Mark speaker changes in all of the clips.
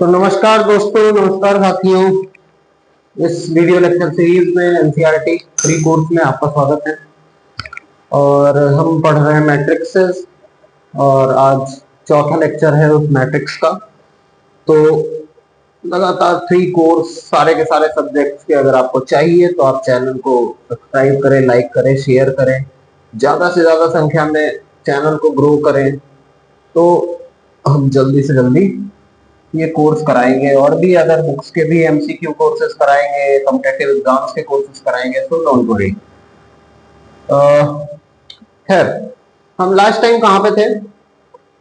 Speaker 1: तो नमस्कार दोस्तों, नमस्कार साथियों। इस वीडियो लेक्चर सीरीज में एनसीईआरटी प्री कोर्स में आपका स्वागत है। और हम पढ़ रहे हैं मैट्रिक्सेस और आज चौथा लेक्चर है उस मैट्रिक्स का। तो लगातार थ्री कोर्स सारे के सारे सब्जेक्ट्स के अगर आपको चाहिए तो आप चैनल को सब्सक्राइब करें, लाइक करें, शेयर करें, ज्यादा से ज्यादा संख्या में चैनल को ग्रो करें। तो हम जल्दी से जल्दी ये कोर्स कराएंगे और भी अदर बुक्स के भी एमसीक्यू कोर्सेज कराएंगे, कॉम्पिटिटिव एग्जाम्स के कोर्सेज कराएंगे। तो डोंट वरी। खैर, हम लास्ट टाइम कहाँ पे थे?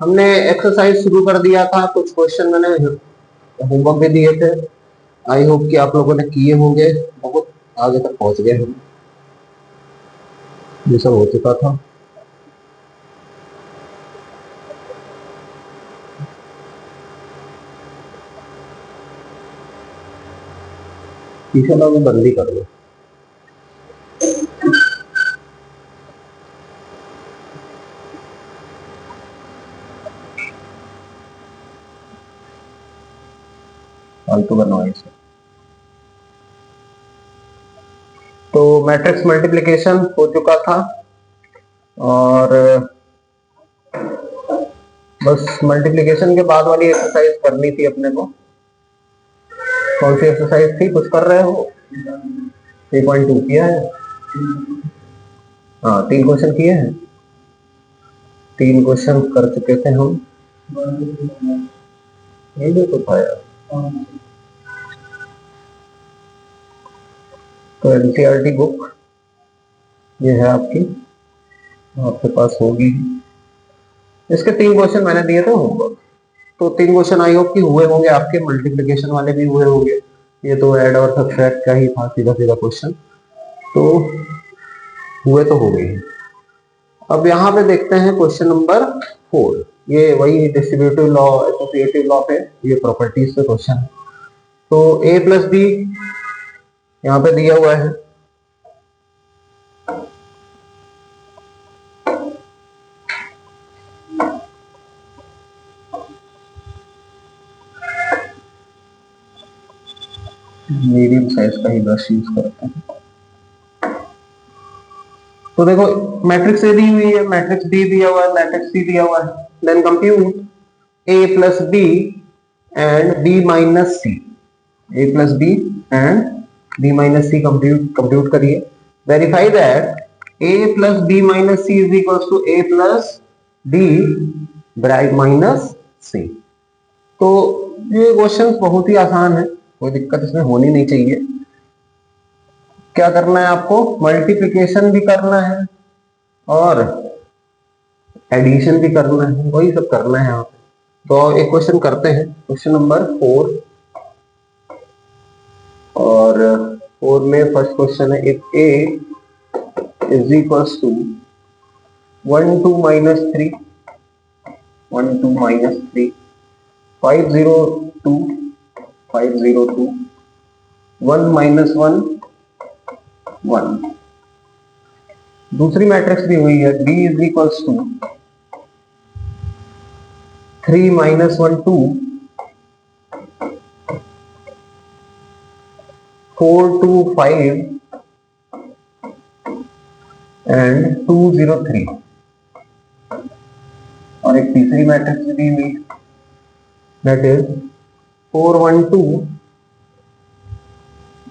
Speaker 1: हमने एक्सरसाइज शुरू कर दिया था, कुछ क्वेश्चन मैंने होमवर्क भी दिए थे। आई होप कि आप लोगों ने किए होंगे। बहुत आगे तक पहुंच गए हम, ये सब हो चुका था। पीछे लोग बंदी कर दो। फालतू बनवाए इसे। तो मैट्रिक्स मल्टीप्लिकेशन हो चुका था और बस मल्टीप्लिकेशन के बाद वाली एक्सरसाइज करनी थी अपने को। कौन सी एक्सरसाइज थी? कुछ कर रहे हो? 3.2 किया है? हाँ, 3 क्वेश्चन किए हैं। 3 क्वेश्चन कर चुके थे हम। ये तो था यार। तो एनसीईआरटी बुक ये है आपकी, आपके पास होगी। इसके 3 क्वेश्चन मैंने दिए थे होमवर्क। तो 3 क्वेश्चन आई होप कि हुए होंगे आपके। मल्टीप्लिकेशन वाले भी हुए होंगे। ये तो ऐड और सब्ट्रैक्ट का ही था, सीधा सीधा क्वेश्चन। तो हुए तो हो गए। अब यहाँ पे देखते हैं क्वेश्चन नंबर 4। ये वही डिस्ट्रीब्यूटिव लॉ, एसोसिएटिव लॉ पे, ये प्रॉपर्टीज पे क्वेश्चन है। तो a प्लस बी यहाँ पे दिया हुआ है। मीडियम साइज का ही ब्रश यूज करते हैं। तो देखो, मैट्रिक्स ए दी हुई है, मैट्रिक्स बी दिया हुआ है, मैट्रिक्स सी दिया हुआ है। Then compute a plus B and b minus C. a plus B and b minus c compute करिए। Verify that a plus b minus c is equal to a plus b bracket minus सी। तो ये question बहुत ही आसान है, कोई दिक्कत इसमें होनी नहीं चाहिए। क्या करना है आपको? मल्टीप्लिकेशन भी करना है और एडिशन भी करना है, वही सब करना है यहाँ पे। तो एक क्वेश्चन करते हैं, क्वेश्चन नंबर 4। और 4 में फर्स्ट क्वेश्चन है, if a is equals to 1 2 minus 3 1 2 minus 3 5 0 2 5 0 2 1 minus 1 1। दूसरी मैट्रिक्स दी हुई है, b is equals to 3 minus 1 2 4 2 5 and 2 0 3। और एक तीसरी मैट्रिक्स दी हुई, दैट इज 4 1 2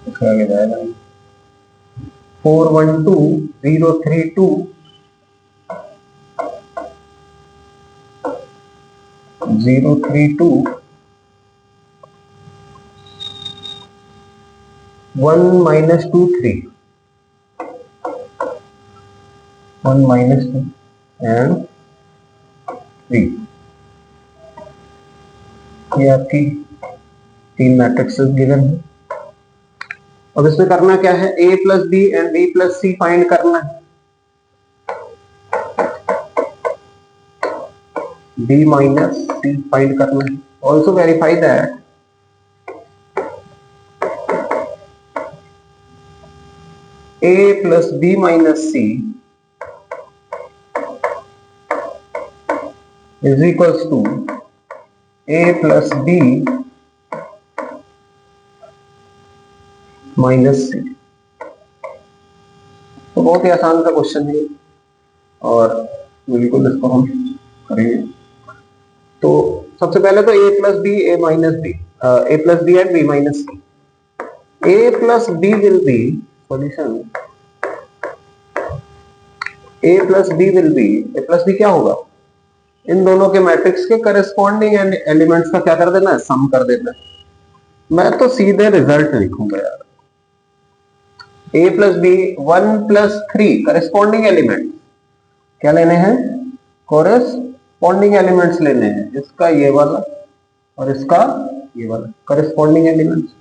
Speaker 1: इसका आगे जाएगा 4 1 2 0 3 2 0 3 2 1 माइनस 2 3 1 माइनस 2 एंड 3। ये आपकी 3 मैट्रिक्सेस गिवन है। अब इसमें करना क्या है? a plus B and b plus c find करना है। b माइनस सी फाइंड करना है। Also verify that a plus B minus c is equals to a plus B minus सी। तो बहुत ही आसान सा क्वेश्चन है और बिल्कुल इसको हम करेंगे। तो सबसे पहले तो a plus B, a minus B, a plus B and b minus C. a plus B will be solution, a plus B will be, a plus B क्या होगा, इन दोनों के मैट्रिक्स के करस्पॉन्डिंग एलिमेंट्स का क्या कर देना है, सम कर देना है। मैं तो सीधे रिजल्ट लिखूंगा यार, a plus B 1 plus 3 corresponding element क्या लेने हैं, कोरेस्पॉन्डिंग एलिमेंट्स लेने हैं, इसका ये वाला और इसका ये वाला करस्पॉन्डिंग एलिमेंट्स।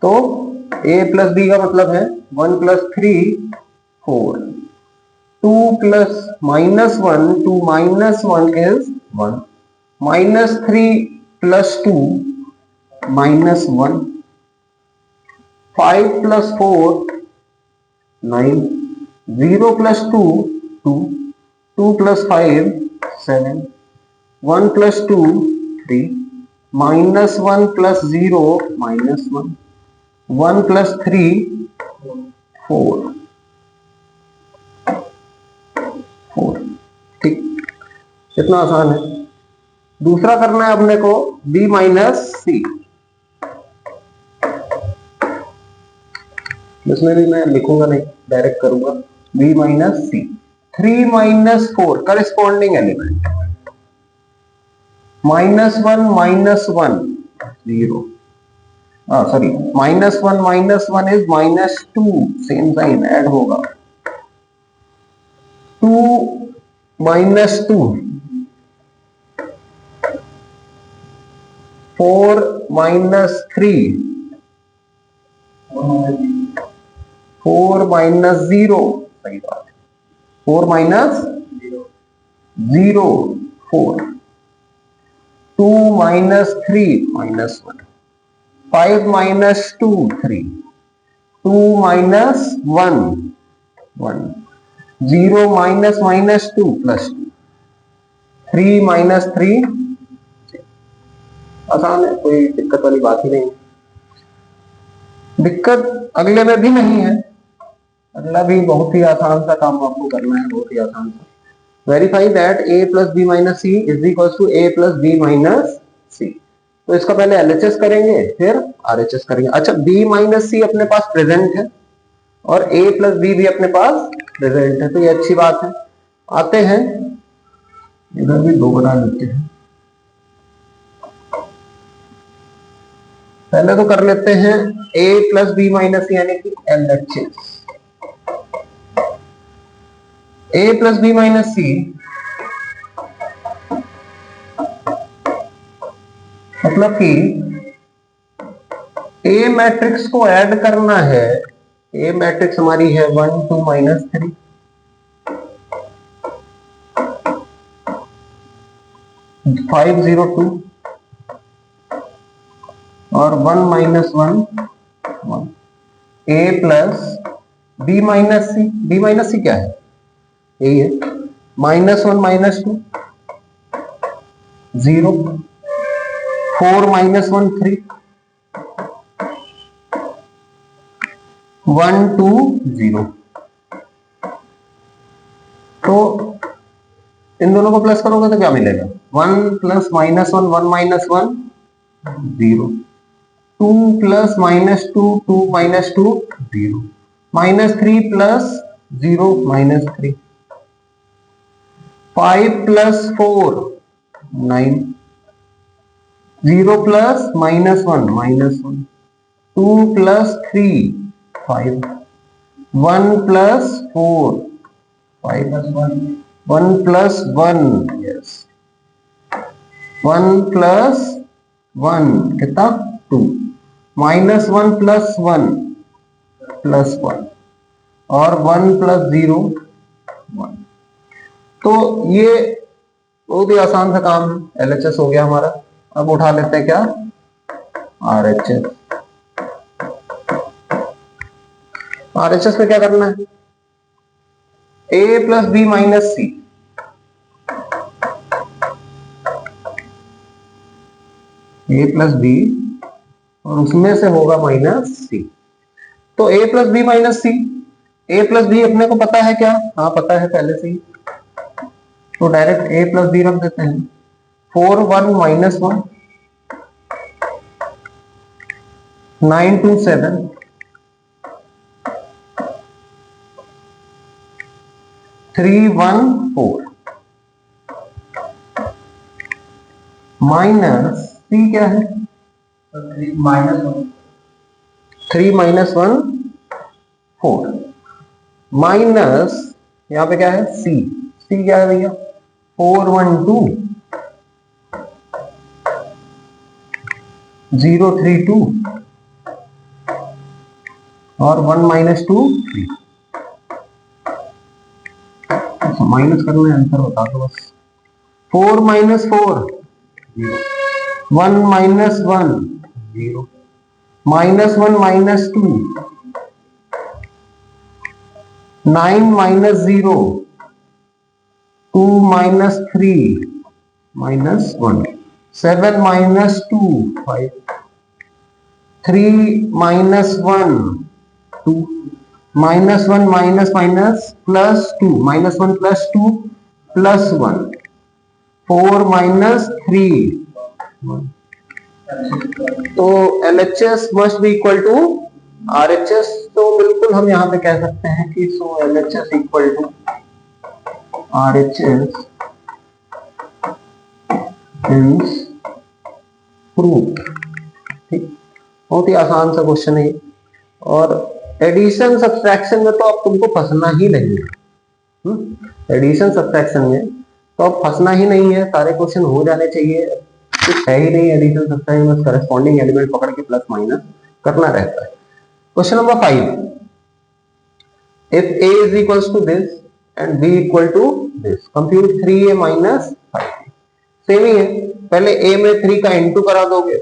Speaker 1: तो a प्लस बी का मतलब है 1 plus 3 4, 2 plus minus 1, 2 minus 1 is 1, minus 3 plus 2 minus 1, 5 plus 4 9, 0 plus 2 2, 2 plus 5 7, 1 plus 2 3, minus 1 plus 0 minus 1, 1 plus 3 4 4। ठीक, इतना आसान है। दूसरा करना है अपने को b माइनस सी। इसमें भी मैं लिखूंगा नहीं, डायरेक्ट करूंगा b minus C. 3 minus 4 corresponding element, minus 1 minus 1 0, sorry minus 1 is minus 2, same sign add होगा, 2 माइनस 2, 4 माइनस 3, 4 माइनस 0, सही बात है, 4 minus 0 4, 2 minus 3 minus 1, 5 minus 2 3, 2 minus 1 1, 0 minus minus 2 plus 2, 3 minus 3। आसान है, कोई दिक्कत वाली बात ही नहीं। दिक्कत अगले में भी नहीं है, अगला भी बहुत ही आसान सा काम आपको करना है, बहुत ही आसान सा। Verify that a plus B minus c is equal to a plus B minus सी। तो इसका पहले LHS करेंगे फिर RHS करेंगे। अच्छा, b माइनस सी अपने पास प्रेजेंट है और a प्लस बी भी अपने पास प्रेजेंट है, तो ये अच्छी बात है। आते हैं इधर भी 2 बना लेते हैं। पहले तो कर लेते हैं a plus B minus c यानी कि LHS। a plus B minus c मतलब कि a मैट्रिक्स को ऐड करना है। a मैट्रिक्स हमारी है 1 2 माइनस 3, 5 0 2 और 1 minus 1 1। a plus B minus C, B minus C क्या है, यही है, माइनस 1 माइनस 2 0, 4 माइनस 1 3, 1 2 0। तो इन दोनों को प्लस करोगे तो क्या मिलेगा, 1 plus minus 1 1 minus 1 0, 2 plus minus 2 2 minus 2 0, minus 3 plus 0 minus 3, 5 plus 4 9, 0 plus minus 1 minus 1, 2 plus 3 5, 1 plus 4 5 plus 1 1 plus 1, yes 1 plus 1 कितना 2, माइनस 1 प्लस 1 प्लस 1 और 1 प्लस 0 1। तो ये बहुत ही आसान सा काम है, LHS हो गया हमारा। अब उठा लेते हैं क्या, RHS। RHS में क्या करना है, a plus B minus C, a plus B और उसमें से होगा माइनस सी। तो a plus B minus C, a plus B अपने को पता है क्या? हाँ पता है पहले से ही, तो डायरेक्ट a प्लस बी रख देते हैं। 4 1 माइनस 1, 9 2 7, 3 1 4 माइनस सी क्या है? 3 माइनस 1 4 माइनस यहाँ पे क्या है? सी, सी क्या है भैया? 4 1 2 0 3 2 और 1 माइनस 2 3। माइनस करना है, आंसर बता दो बस। 4 minus 4 0, 1 minus 1 0, minus 1 minus 2, 9 minus 0, 2 minus 3 minus 1, 7 minus 2 5, 3 minus 1 2, minus 1 minus minus plus 2, minus 1 plus 2 plus 1, 4 minus 3 1। तो LHS must be equal to RHS, तो बिल्कुल हम यहाँ पे कह सकते हैं कि so LHS equal to RHS means proof. ठीक, बहुत ही आसान सा क्वेश्चन है, और एडिशन सब्सट्रैक्शन में तो अब तुमको फंसना ही नहीं है। एडिशन सब्सट्रैक्शन में तो अब फंसना ही नहीं है, सारे क्वेश्चन हो जाने चाहिए, कुछ है ही नहीं एडिशन सब्सट्रैक्शन में, करस्पॉन्डिंग एलिमेंट पकड़ के प्लस माइनस करना रहता है। Question number 5, if a is equals to this and b equal to this, compute 3a minus 5। Same ही है, पहले a में 3 का इंटू करा दोगे,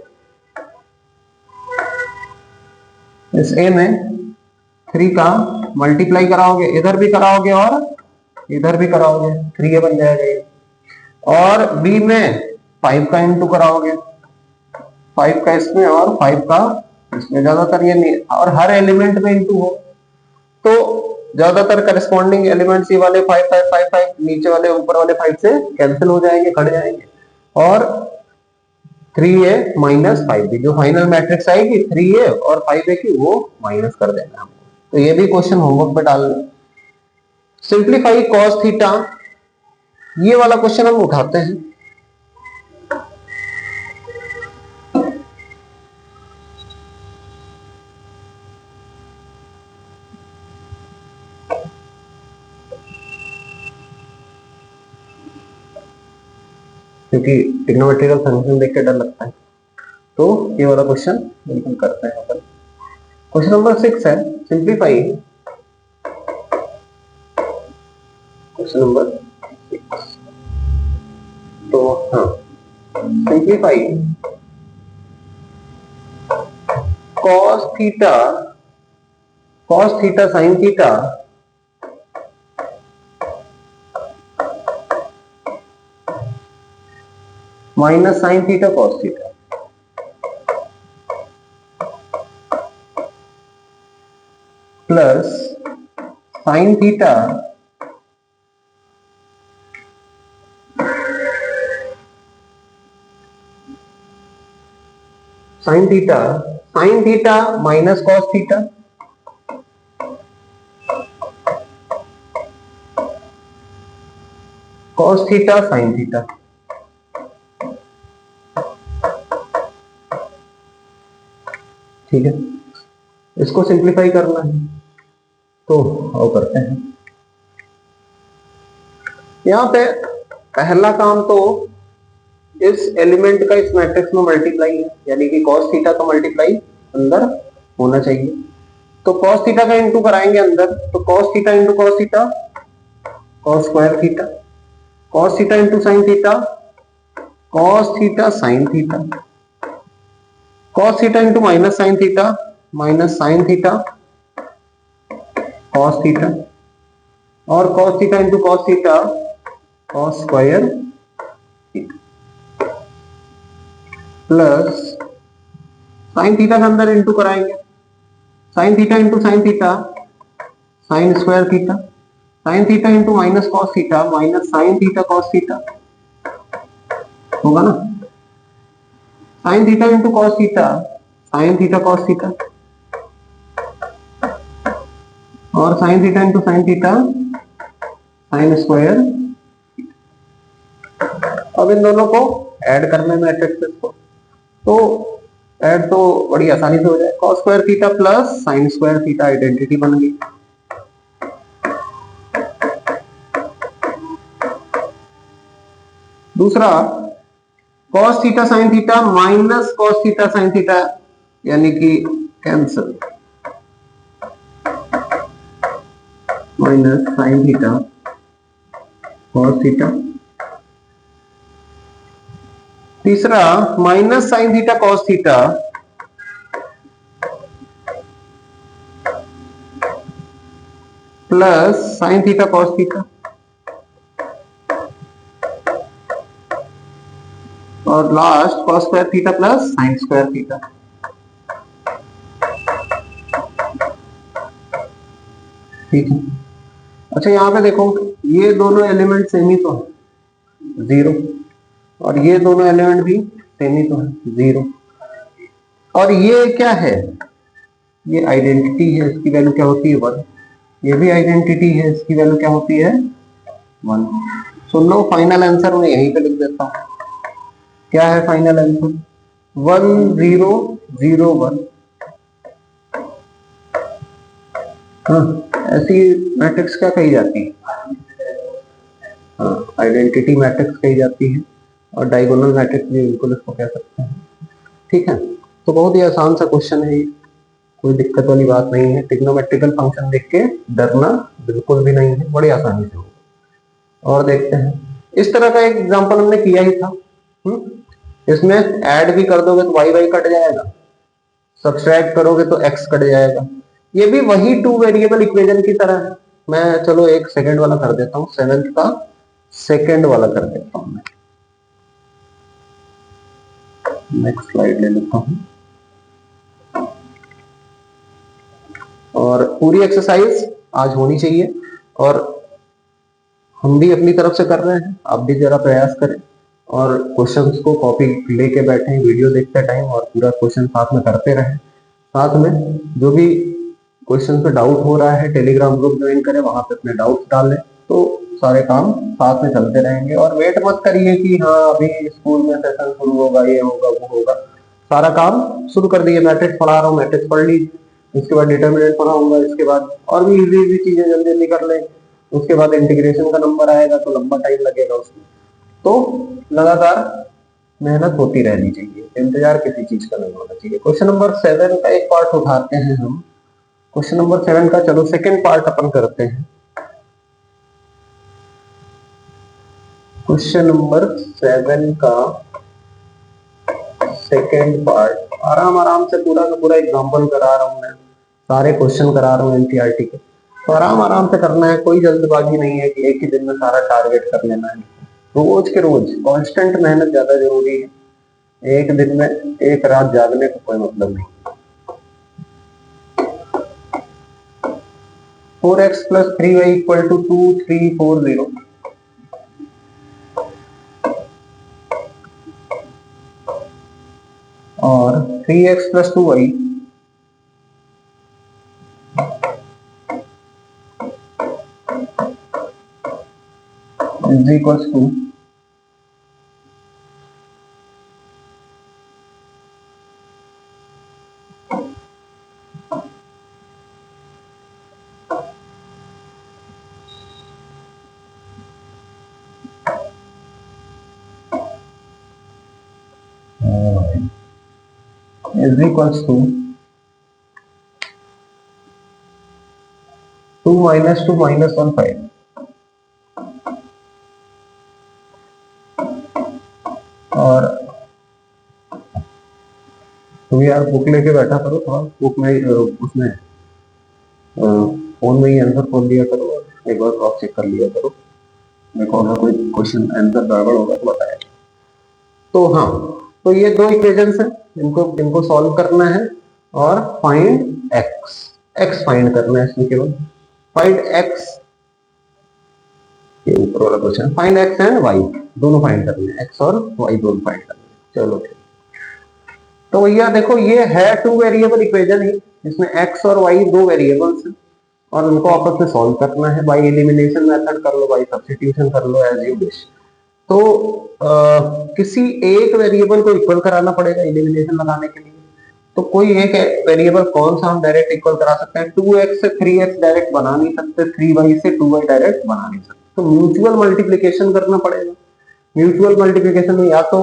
Speaker 1: इस a में 3 का मल्टीप्लाई कराओगे, इधर भी कराओगे और इधर भी कराओगे, 3a बन जाएगा ये, और b में 5 का इंटू कराओगे, 5 का इसमें और 5 का इसमें, ज्यादातर ये नहीं, और हर एलिमेंट में इंटू हो तो ज्यादातर करस्पॉन्डिंग एलिमेंट्स ये वाले 5 5 5 5 नीचे वाले ऊपर वाले 5 से कैंसिल हो जाएंगे, कट जाएंगे, और 3a माइनस 5b, जो फाइनल मैट्रिक्स आएगी 3a और 5a की, वो माइनस कर देना हमको। तो ये भी क्वेश्चन होमवर्क पे डालना। सिंप्लीफाई cos थीटा, ये वाला क्वेश्चन हम उठाते हैं। क्योंकि ट्रिग्नोमेट्रिकल फंक्शन देख के डर लगता है, तो ये वाला क्वेश्चन बिल्कुल करते हैं अपन। क्वेश्चन नंबर 6 है, सिंप्लीफाई, क्वेश्चन नंबर 6, तो हाँ, simplify cos theta sin theta minus sin theta cos theta plus sin theta sin theta minus cos theta, cos theta sin theta. ठीक है, इसको सिंप्लीफाई करना है, तो आओ करते हैं। यहां पे पहला काम तो इस एलिमेंट का इस मैट्रिक्स में मल्टीप्लाई है, यानी कि cos थीटा का मल्टीप्लाई अंदर होना चाहिए, तो cos थीटा का इंटू कराएंगे अंदर, तो cos theta into cos theta cos square theta, cos theta into sin theta cos theta sin theta, cos theta into minus sin theta minus sin theta cos theta, और cos theta into cos theta cos square plus sin theta के अंदर into कराएंगे, sign theta into sine theta sine square theta, sine theta into minus cos theta minus sine theta cos theta होगा ना। Sign theta into cos theta sine theta cos theta और sine theta into sine theta sine square. अब इन दोनों को add करने में matrix को, तो ऐड तो बड़ी आसानी से हो जाए। Cos square theta plus sine square theta identity बन गई। दूसरा cos theta sine theta minus cos theta sine theta यानी कि cancel, minus sine theta cos theta. तीसरा minus sine theta cos theta plus sine theta cos theta और last cos square theta plus sine square theta. ठीक है। अच्छा यहां पे देखो ये दोनों एलिमेंट सेम ही तो है 0 और ये दोनों एलिमेंट भी सेम ही तो है 0 और ये क्या है, ये आइडेंटिटी है, इसकी वैल्यू क्या होती है 1। ये भी आइडेंटिटी है, इसकी वैल्यू क्या होती है 1। सुन लो फाइनल आंसर मैं यहीं पे लिख देता हूं। क्या है फाइनल आंसर 1 0 0 1। हाँ ऐसी मैट्रिक्स क्या कही जाती है, हाँ आइडेंटिटी मैट्रिक्स कही जाती है और डायगोनल मैट्रिक्स भी बिल्कुल इसको कह सकते हैं। ठीक है, तो बहुत ही आसान सा क्वेश्चन है ये, कोई दिक्कत वाली बात नहीं है। ट्रिग्नोमेट्रिकल फंक्शन देख के डरना बिल्कुल भी नहीं है, बड़ी आसानी से होगा। और देखते हैं इस तरह का एक एग्जांपल हमने किया ही था। इसमें ऐड भी कर दोगे तो वाई वाई कट जाएगा, सब्सट्रैक्ट करोगे तो एक्स कट जाएगा। ये भी वही 2 वेरिएबल इक्वेशन की तरह है। मैं चलो एक सेकंड वाला कर देता हूँ, 7th का सेकंड वाला कर देता हूँ। मैं नेक्स्ट स्लाइड ले लेता हूँ और पूरी एक्सरसाइज आज होनी चाहिए और हम भी अपनी तरफ से कर रहे हैं, आप भी जरा प्रयास करें और क्वेश्चंस को कॉपी लेके बैठें वीडियो देखते टाइम और पूरा क्वेश्चन साथ में करते रहें। साथ में जो भी क्वेश्चन पे डाउट हो रहा है टेलीग्राम ग्रुप ज्वाइन करें, वहां पे अपने डाउट डालें, तो सारे काम साथ में चलते रहेंगे। और वेट मत करिए कि हाँ अभी स्कूल में सेशन शुरू होगा, ये होगा वो होगा। सारा काम शुरू कर दिए, मैट्रिक्स पढ़ा रहा हूँ मैट्रिक्स पढ़ लीजिए, उसके बाद डिटर्मिनेंट पढ़ाऊंगा, इसके बाद और भी इजी चीजें जल्दी जल्दी कर लें। उसके बाद इंटीग्रेशन का नंबर आएगा तो लंबा टाइम लगेगा उसमें। तो लगातार मेहनत होती रहनी चाहिए, इंतजार किसी चीज का नहीं होना चाहिए। क्वेश्चन नंबर 7 का एक पार्ट उठाते हैं हम। क्वेश्चन नंबर 7 का चलो सेकंड पार्ट अपन करते हैं। क्वेश्चन नंबर 7 का सेकंड पार्ट आराम आराम से पूरा का पूरा एग्जांपल करा रहा हूं मैं, सारे क्वेश्चन करा रहा हूं एनसीईआरटी के, तो आराम आराम से करना है, कोई जल्दबाजी नहीं है कि एक ही दिन में सारा टारगेट कर लेना है। रोज के रोज कांस्टेंट मेहनत ज्यादा जरूरी है, एक दिन में एक रात जागने का कोई मतलब नहीं। 4x + 3y = 2 3 4 0 और 3x + 2y = 2 = 2 - 2 - 1 5 और तुम यार बुक लेके बैठा करो, थोड़ा बुक में उसमें फोन में ही आंसर खोल लिया करो और एक बार क्रॉस चेक कर लिया करो, देखो अगर कोई क्वेश्चन आंसर गड़बड़ होगा तो बताया। तो हाँ, तो ये 2 इक्वेशंस हैं, इनको सॉल्व करना है और फाइंड एक्स, एक्स फाइंड करना है इसमें केवल, फाइंड एक्स, ये ऊपर वाला question, find X and Y, दोनों फाइंड करने हैं, एक्स और वाई दोनों फाइंड करने हैं। चलो ठीक, तो भैया देखो ये है टू वेरिएबल इक्वेशन ही, इसमें एक्स और वाई दो वेरिएबल्स हैं और उनको आपस में सॉल्व करना है, बाय एलिमिनेशन मेथड कर लो, बाय सब्स्टिट्यूशन कर लो, एज यू विश। तो किसी एक वेरिएबल को इक्वल कराना पड़ेगा एलिमिनेशन लगाने के लिए। तो कोई एक वेरिएबल कौन सा हम डायरेक्ट इक्वल करा सकते हैं? 2x से 3x डायरेक्ट बना नहीं सकते, 3y से 2y डायरेक्ट बना नहीं सकते, तो म्यूचुअल मल्टीप्लिकेशन करना पड़ेगा। म्यूचुअल मल्टीप्लिकेशन में या तो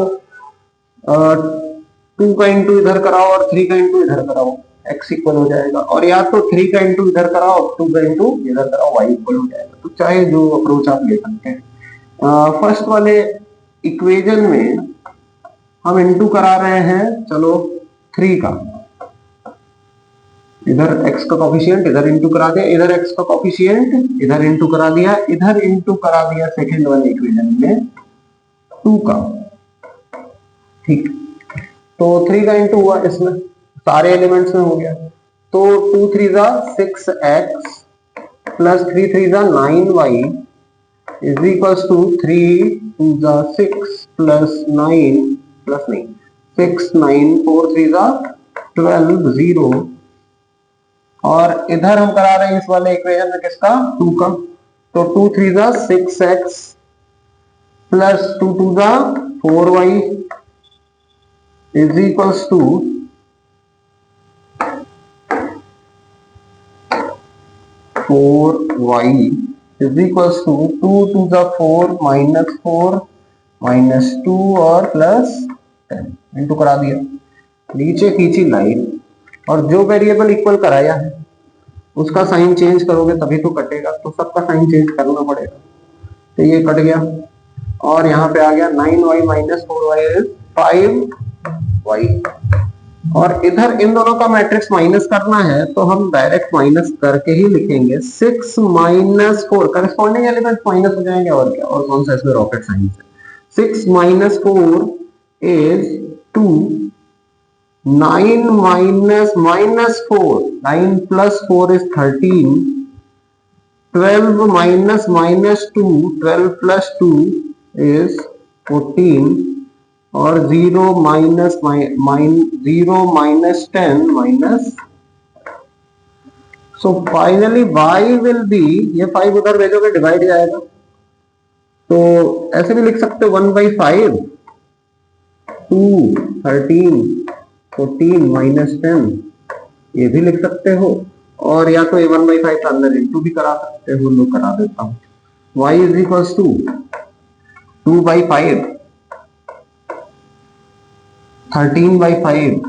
Speaker 1: 2 का इंटू इधर कराओ और 3 का इंटू इधर कराओ, x इक्वल हो जाएगा, और या तो 3 का इंटू इधर कराओ, 2 का इंटू इधर कराओ, y इक्वल हो जाएगा। तो चाहे जो अप्रोच आप ले सकते हैं। फर्स्ट वाले इक्वेशन में हम इंटू करा रहे हैं, चलो 3 का, इधर x का कोफिशिएंट इधर इंटू करा दिया, इधर x का कोफिशिएंट इधर इंटू करा दिया, इधर इंटू करा दिया सेकंड वाले इक्वेशन में 2 का, ठीक। तो 3 का इंटू हुआ, इसमें सारे एलिमेंट्स में हो गया, तो 2 3 जा 6x प्लस 3 3 जा 9y इज इक्वल्स टू 3 2 जा 6 प्लस 9 प्लस नहीं 6 9 4 3 जा 12 0, और इधर हम करा रहे हैं इस वाले इक्वेशन में किसका? 2 का, तो 2 3 जा 6x प्लस 2 2 जा 4y is equals to 4y is equals to 2 2 जा 4 माइनस 2 और प्लस 10 इंटू करा दिया, नीचे खींची लाइन, और जो वेरिएबल इक्वल कराया है उसका साइन चेंज करोगे तभी तो कटेगा, तो सबका साइन चेंज करना पड़ेगा। तो ये कट गया और यहाँ पे आ गया 9y minus 4y is 5y, और इधर इन दोनों का मैट्रिक्स माइनस करना है तो हम डायरेक्ट माइनस करके ही लिखेंगे, 6 माइनस 4 करस्पॉन्डिंग एलिमेंट माइनस हो जाएंगे, और क्या, और कौन सा इसमें रॉकेट साइंस है। 6 minus 4 is 2, 9 minus 4, 9 plus 4 is 13, 12 minus 2, 12 plus 2 is 14, और 0 minus 10 minus, so finally y will be, ये 5 उधर भेजोगे डिवाइड जाएगा, तो ऐसे भी लिख सकते हो 1/5, 2 13 14 माइनस 10, ये भी लिख सकते हो, और या तो ये 1/5 का अंदर इंटू भी करा सकते हो, लो करा देता हूं, y इज इक्वल्स टू 2/5, 13/5,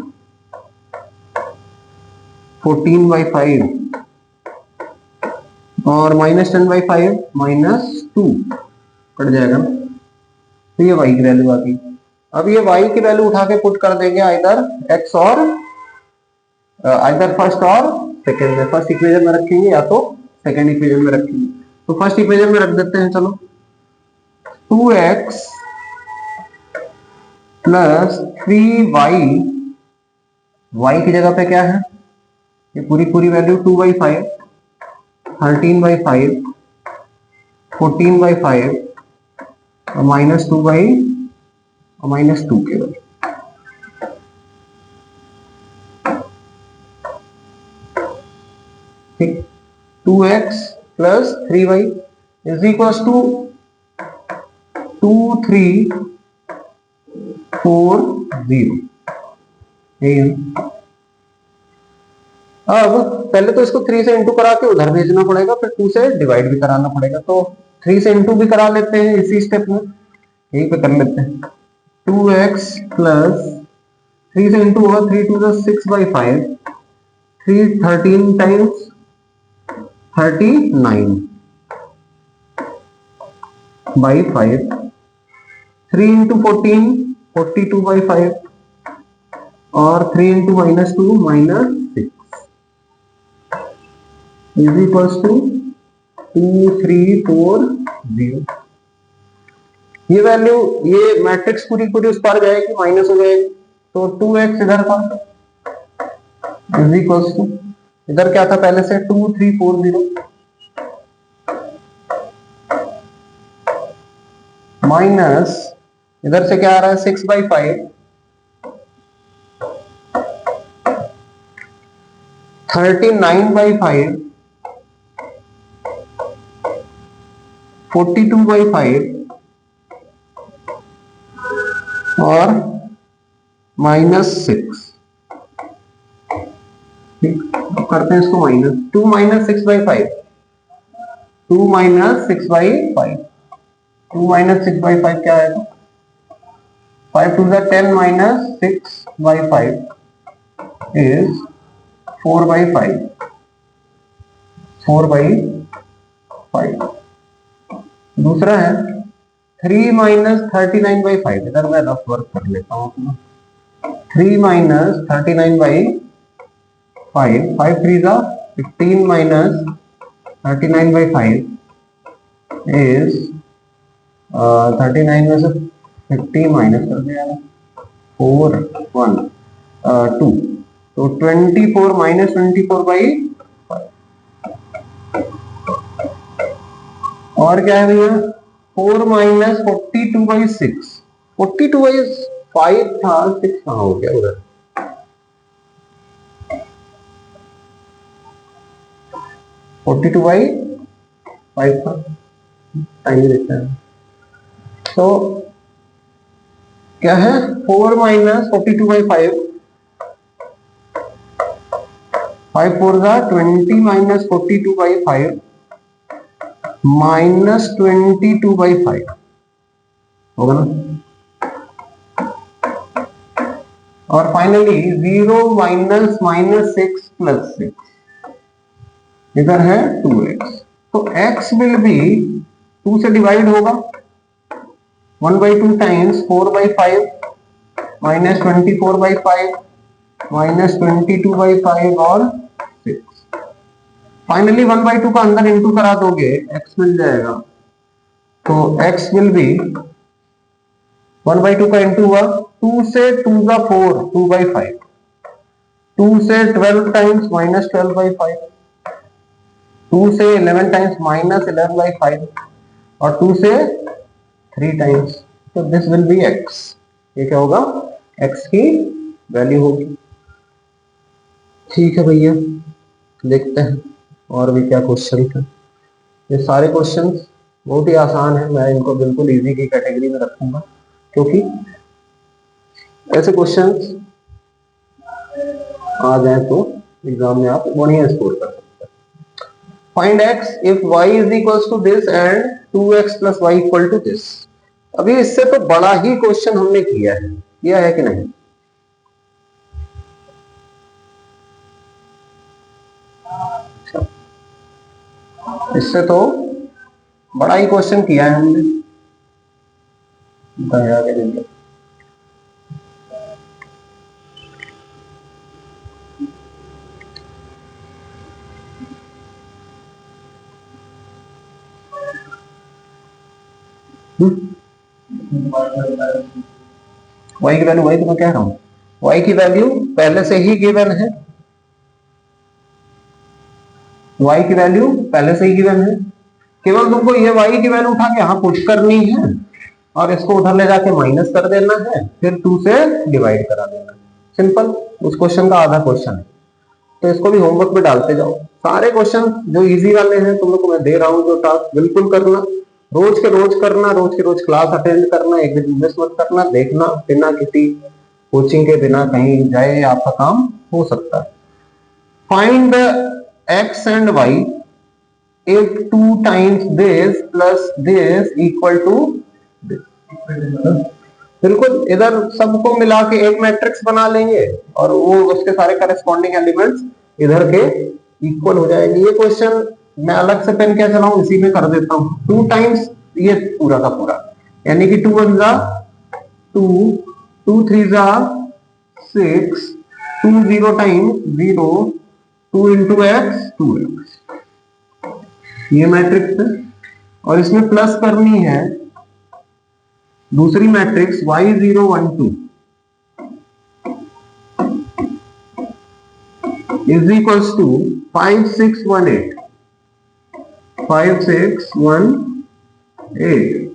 Speaker 1: 14/5 और माइनस 10/5 माइनस 2 कट जाएगा ना, तो ये y की वैल्यू आ गई। अब ये y की वैल्यू उठा के पुट कर देंगे आइदर x और आइदर फर्स्ट और सेकेंड में, फर्स्ट इक्वेशन में रखेंगे या तो सेकेंड इक्वेशन में रखेंगे। तो फर्स्ट इक्वेशन में रख देते हैं, चलो 2x प्लस 3y, y की जगह पे क्या है, ये पूरी वैल्यू 2/5, 13/5, 14/5 और माइनस 2 केवल, ठीक। 2x plus 3y is equal to 2 3 4 0, यही है। अब पहले तो इसको 3 से इंटू करा के उधर भेजना पड़ेगा, फिर 2 से डिवाइड भी कराना पड़ेगा, तो 3 से इंटू भी करा लेते हैं इसी स्टेप में, यहीं पे कर लेते हैं। 2x प्लस 3 से इंटू हुआ, 3 2 6/5, 3 13 टाइम्स 39 by 5, 3 into 14 42/5 और 3 into minus 2 minus 6 is equals to 2 3 4 0। ये वैल्यू, ये मैट्रिक्स पूरी उस पार जाएगी, माइनस हो जाएगी, तो 2x इधर का इज इक्वल्स टू इधर क्या था पहले से 2 3 4 0 माइनस इधर से क्या आ रहा है 6/5 39/5 42/5 और -6। ठीक, अब करते हैं इसको माइनस 2 - 6/5 2 - 6/5 2 - 6/5 क्या आएगा 5 2 10 - 6/5 is 4/5 4/5। दूसरा है 3 - 39/5 इधर मैं रफ वर्क कर लेता हूँ अपना 3 - 39/5 5 3 15 - 39/5 is 39 में से 50 माइनस कर दिया 4 1 2 तो 24 - 24/5 और क्या है भैया 4 - 42/6 42/5 था 6 कहाँ हो गया उधर 42/5 था टाइम देखते हैं तो क्या है 4 - 42/5 5 4 20 - 42/5 -22/5 होगा ना और फाइनली 0 - -6 + 6 इधर है 2x तो x विल बी 2 से डिवाइड होगा 1/2 टाइम्स 4/5 -24/5 -22/5 और 6 फाइनली 1/2 का अंदर इंटू करा दोगे x मिल जाएगा तो x विल बी 1/2 का इंटू हुआ 2 से 2 4 2/5 2 से 12 टाइम्स -12/5 2 से 11 टाइम्स -11/5 और 2 से 3 टाइम्स तो दिस विल बी x ये क्या होगा x की वैल्यू होगी। ठीक है भैया देखते हैं और भी क्या क्वेश्चन है ये सारे क्वेश्चंस बहुत ही आसान है मैं इनको बिल्कुल इजी की कैटेगरी में रखूंगा क्योंकि ऐसे क्वेश्चंस आ जाए तो एग्जाम में आप बढ़िया स्कोर कर सकते हैं। Find x if y is equals to this and 2x plus y equal to this। अभी इससे तो बड़ा ही क्वेश्चन हमने किया है कि नहीं इससे तो बड़ा ही क्वेश्चन किया है हमने आगे देखिए y की वैल्यू वही तो मैं कह रहा हूं y की वैल्यू पहले से ही गिवन है y की वैल्यू पहले से ही गिवन है केवल तुमको ये y की वैल्यू उठा के यहां पुट करनी है और इसको उधर ले जाके माइनस कर देना है फिर 2 से डिवाइड करा देना सिंपल उस क्वेश्चन का आधा क्वेश्चन है तो इसको भी होमवर्क में डालते जाओ सारे क्वेश्चन जो इजी वाले हैं तुम लोग को मैं दे रहा हूं जो टास्क बिल्कुल करना रोज के रोज करना रोज के रोज क्लास अटेंड करना एक दिन मिस मत करना देखना बिना किसी कोचिंग के बिना कहीं जाए आपका काम हो सकता है। Find x and y if 2 times this plus this equal to this बिल्कुल इधर सबको मिला के एक मैट्रिक्स बना लेंगे और वो उसके सारे करस्पॉन्डिंग एलिमेंट्स इधर के इक्वल हो जाएंगे। ये क्वेश्चन मैं अलग से पेन क्या चलाऊं इसी में कर देता हूं 2 टाइम्स ये पूरा का पूरा यानी कि 2 1 जा 2 2 3 जा 6 2 0 टाइम्स 0 2 into x 2x ये मैट्रिक्स है और इसमें प्लस करनी है दूसरी matrix y0 1 2 is equals to 5618 5618।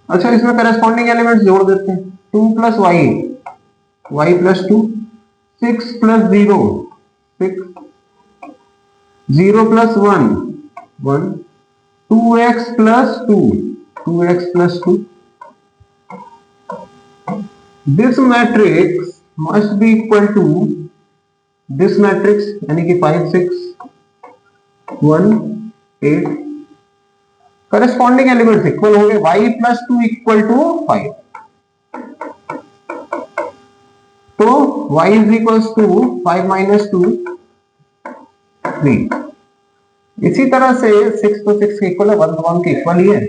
Speaker 1: अच्छा, इसमें करस्पॉन्डिंग एलिमेंट्स जोड़ देते हैं। 2 plus y, y plus 2, 6 plus 0 6, 0 plus 1 1, 2x plus 2 2x plus 2। This matrix must be equal to this matrix, यानी कि 5 6 1 8। करस्पॉन्डिंग एलिमेंट्स इक्वल होंगे। y प्लस 2 इक्वल टू 5, तो y is equal to 5 minus 2 3। इसी तरह से 6 तो 6 के इक्वल है, 1 तो 1 के इक्वल ही है।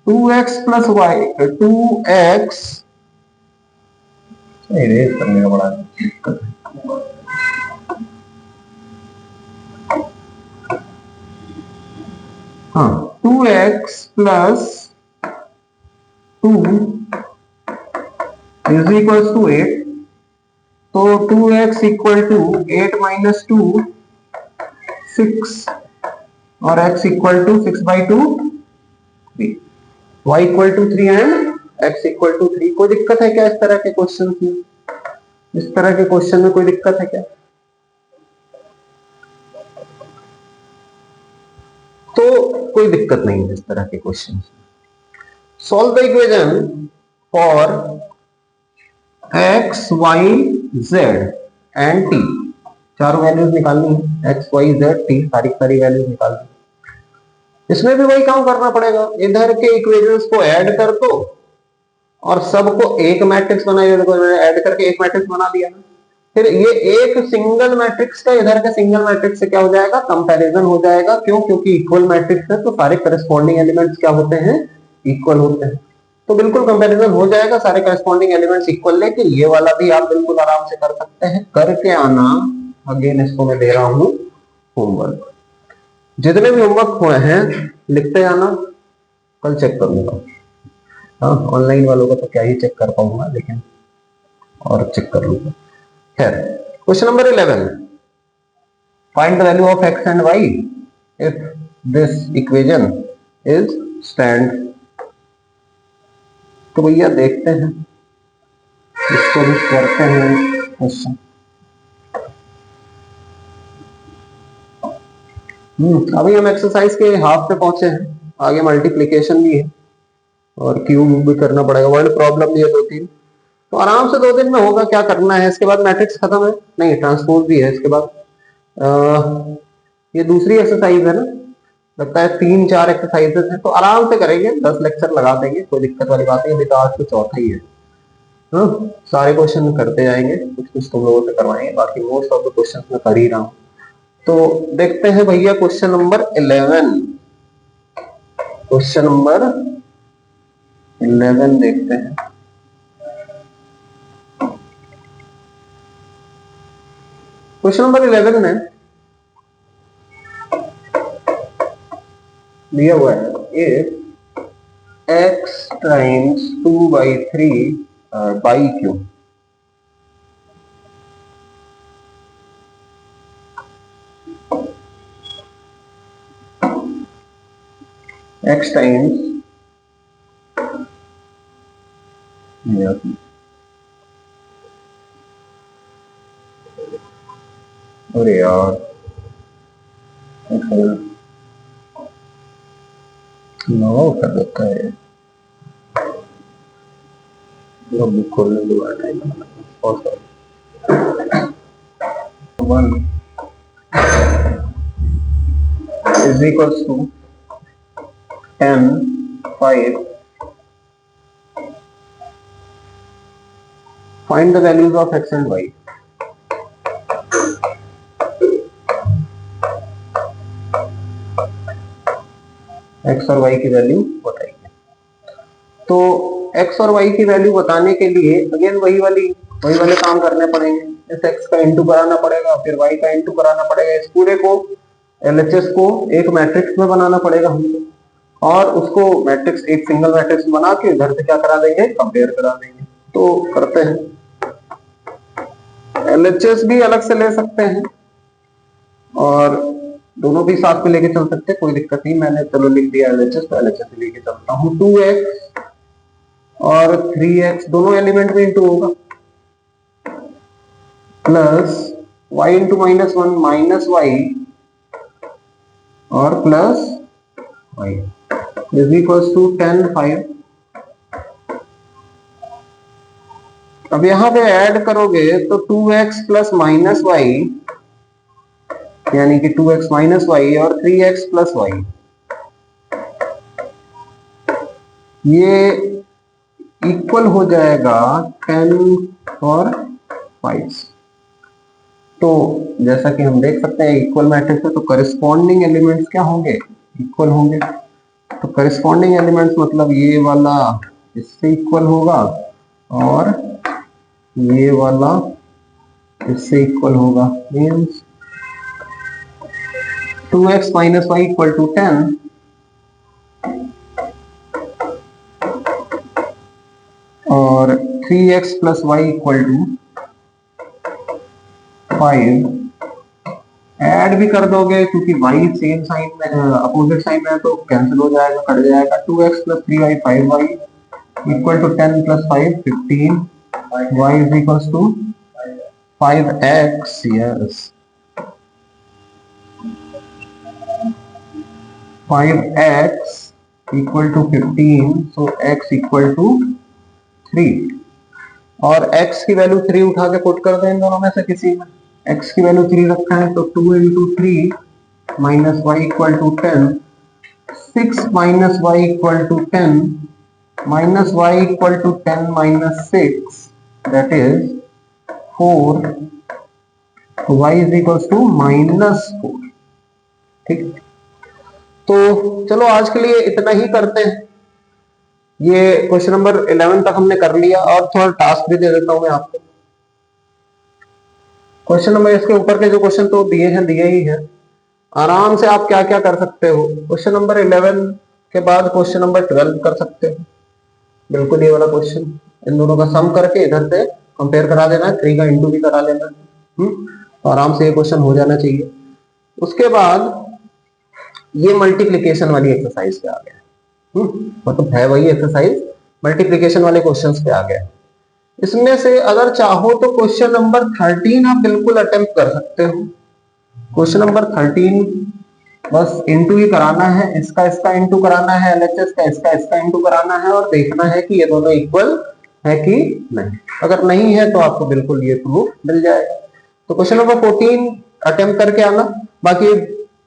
Speaker 1: 2x plus Y 2x, erase करने का बड़ा दिक्कत है। हाँ, 2x plus 2 is equal to 8, तो 2x इक्वल टू 8 माइनस 2 6, और x equal to 6 by 2 3, y equal to 3 and x equal to 3। कोई दिक्कत है क्या इस तरह के क्वेश्चन में? इस तरह के क्वेश्चन में कोई दिक्कत है क्या? तो कोई दिक्कत नहीं है इस तरह के question. Solve the equation for x y z and t। चारों वैल्यूज निकालनी है, x y z t, सारी वैल्यूज निकालनी है। इसमें भी वही काम करना पड़ेगा, इधर के इक्वेशंस को ऐड कर दो और सबको एक मैट्रिक्स बनाइए। ऐड करके एक मैट्रिक्स बना दिया ना, फिर ये एक सिंगल मैट्रिक्स का इधर के सिंगल मैट्रिक्स से क्या हो जाएगा, कंपैरिजन हो जाएगा। क्यों? क्योंकि इक्वल मैट्रिक्स है तो सारे करस्पॉन्डिंग एलिमेंट्स क्या होते हैं, इक्वल होते हैं। तो बिल्कुल कंपैरिजन हो जाएगा, सारे करस्पॉन्डिंग एलिमेंट्स इक्वल लेके। ये वाला भी आप बिल्कुल आराम से कर सकते हैं, करके आना। अगेन इसको मैं दे रहा हूं होमवर्क, जितने भी होमवर्क हुए हैं लिखते आना, कल चेक करूंगा। हाँ, ऑनलाइन वालों का तो क्या ही चेक कर पाऊंगा, लेकिन और चेक कर लूंगा। खैर, question number 11, find the value of x and y if this equation is stand. तो भैया देखते हैं, इसको भी करते हैं क्वेश्चन। अभी हम एक्सरसाइज के हाफ पे पहुंचे हैं, आगे मल्टीप्लिकेशन भी है और क्यूब भी करना पड़ेगा, वर्ड प्रॉब्लम भी है 2-3। तो आराम से 2 दिन में होगा। क्या करना है इसके बाद? मैट्रिक्स खत्म है, नहीं ट्रांसपोज भी है इसके बाद। ये दूसरी एक्सरसाइज है ना, लगता है 3-4 एक्सरसाइजेस हैं, तो आराम से करेंगे, 10 लेक्चर लगा देंगे, कोई दिक्कत वाली बात नहीं। अभी तो आज तो चौथा ही है। हाँ, सारे क्वेश्चन करते जाएंगे, कुछ कुछ तुम लोगों से करवाएंगे, बाकी मोस्ट ऑफ द क्वेश्चन मैं कर ही रहा हूँ। तो देखते हैं भैया क्वेश्चन नंबर 11। क्वेश्चन नंबर 11 देखते हैं। क्वेश्चन नंबर 11 में दिया हुआ है, if x times 2/3 by Q, x times, अरे यार नो कर देता है, बुक खोलने के बाद time 1 is equals to 10 5. Find the values of x and y. x और y की वैल्यू बताइए। तो x और y की वैल्यू बताने के लिए अगेन वही वाले काम करने पड़ेंगे। इस x का इंटू कराना पड़ेगा, फिर y का इंटू कराना पड़ेगा, इस पूरे को LHS को एक मैट्रिक्स में बनाना पड़ेगा हमको, और उसको मैट्रिक्स एक सिंगल मैट्रिक्स बना के इधर से क्या करा देंगे, कंपेयर करा देंगे। तो करते हैं। LHS भी अलग से ले सकते हैं, और दोनों भी साथ में लेके चल सकते हैं, कोई दिक्कत नहीं। मैंने चलो लिख दिया LHS, तो LHS लेके चलता हूँ। 2x और 3x दोनों एलिमेंट में इंटू होगा, plus y into -1 minus y और plus y is equal to 10 5। अब यहां पे ऐड करोगे तो 2x प्लस माइनस वाई यानी कि 2x माइनस वाई और 3x प्लस वाई, ये इक्वल हो जाएगा 10 और 5। तो जैसा कि हम देख सकते हैं इक्वल मैट्रिक्स है तो करस्पॉन्डिंग एलिमेंट्स क्या होंगे, इक्वल होंगे। तो करस्पॉन्डिंग एलिमेंट्स मतलब ये वाला इससे इक्वल होगा और ये वाला इससे इक्वल होगा। Means 2x minus y equal to 10 और 3x plus y equal to 5। Add भी कर दोगे क्योंकि y सेम साइन में अपोजिट साइन में है तो कैंसिल हो जाएगा, कट जाएगा। 2x plus 3y 5y equal to 10 plus 5 15, y is equal to 5x। Yes 5x equal to 15, so x equal to 3 और x की वैल्यू 3 उठा के पुट कर दें इन दोनों में से किसी में। x की वैल्यू 3 रखा है तो 2 into 3 minus y equal to 10, 6 minus y equal to 10 minus y equal to 10 minus 6 that is 4, y is equal to -4। ठीक, तो चलो आज के लिए इतना ही करते हैं। ये क्वेश्चन नंबर 11 तक हमने कर लिया और थोड़ा टास्क भी दे देता हूं मैं आपको। क्वेश्चन नंबर इसके ऊपर के जो क्वेश्चन तो दिए ही है, आराम से आप क्या क्या कर सकते हो। क्वेश्चन नंबर 11 के बाद क्वेश्चन नंबर 12 कर सकते हो, बिल्कुल ये वाला क्वेश्चन। इन दोनों का सम करके इधर से कंपेयर करा देना है, 3 का इंटू भी करा लेना है। तो आराम से ये क्वेश्चन हो जाना चाहिए। उसके बाद ये मल्टीप्लीकेशन वाली एक्सरसाइज पे आ गया, मतलब है वही एक्सरसाइज, मल्टीप्लीकेशन वाले क्वेश्चंस पे आ गया। इसमें से अगर चाहो तो क्वेश्चन नंबर 13 आप बिल्कुल अटेम्प्ट कर सकते हो। क्वेश्चन नंबर 13 बस इंटू ही कराना है, इसका इंटू कराना है, एलएचएस का इसका इंटू कराना है और देखना है कि ये दोनों इक्वल है कि नहीं। अगर नहीं है तो आपको बिल्कुल ये प्रूफ मिल जाएगा। तो क्वेश्चन नंबर 14 अटेम्प्ट करके आना, बाकी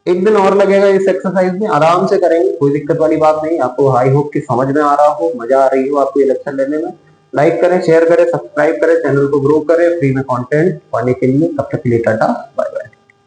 Speaker 1: एक दिन और लगेगा इस एक्सरसाइज में, आराम से करेंगे, कोई दिक्कत वाली बात नहीं। आपको आई होप कि समझ में आ रहा हो, मजा आ रही हो आपको ये लेक्चर लेने में। लाइक करें, शेयर करें, सब्सक्राइब करें, चैनल को ग्रो करें फ्री में कंटेंट पाने के लिए। तब तक के लिए टाटा बाय।